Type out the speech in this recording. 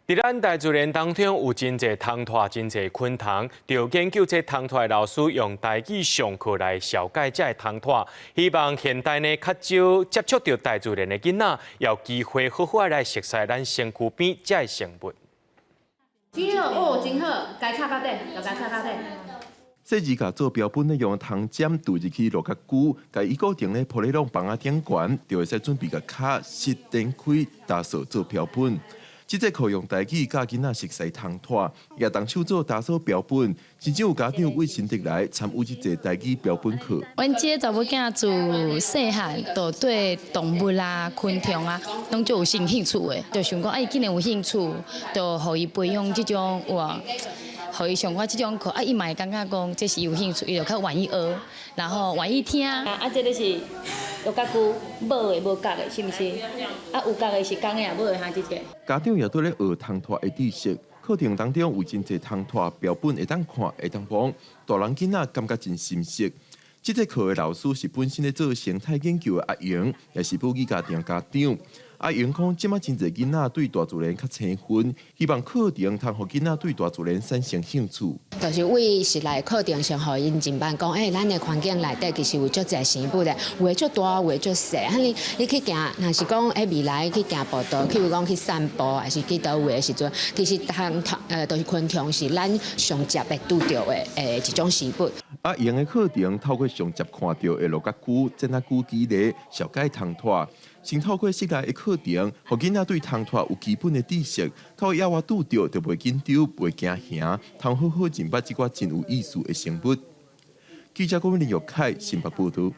伫咱大自然当中有真侪汤拖、真侪昆虫，就研究这汤拖的老师用台语上课来小解这汤拖，希望现代呢较少接触到大自然的囡仔，有机会好好来熟悉咱身躯边这生物。真好哦，真好，该插到底，就该插到底。细字甲做标本呢，用糖浆涂入去落甲久，甲伊固定咧铺咧拢房仔顶悬，就会使准备甲卡湿点开打扫做标本。即节课用台语教囡仔熟悉汤拖，也动手做打扫标本，甚至有家长为新得来参与即节台语标本课。阮即个查某囝自细汉就对动物啊、昆虫啊，拢就有兴趣的，就想讲，伊既然有兴趣，就互伊培养即种哇。互伊上我即种课，伊嘛会感觉讲这是有兴趣，伊就较愿意学，然后愿意听。这个是有角久，无的无角的，是毋是？有角的是公的，无的哈即个。家长也对咧学汤拖的知识，课程当中有真侪汤拖标本会当看，会当帮大人囡仔感觉真新鲜。即节课的老师是本身咧做生态研究的阿莹，也是母语家庭家长。阿莹讲，即马真侪囡仔对大自然较青春，希望课程通互囡仔对大自然产生兴趣。就是为是来课程上，互因前班讲，咱的环境内底其实有足侪生物的，有的足大，有的足细。你去行，若是讲未来去行步道，譬如讲去散步，还是去倒位的时阵，其实就是昆虫是咱上接会拄到的一种生物。阿莹的课程透过上接看到的落甲久，真啊久积累，小解汤拖。先透过室内的课程，互囡仔对汤拖有基本的知识，透野外拄到就袂紧张，袂惊吓，通好好认捌即寡真有意思的生物。记者郭文林玉凯新北报道。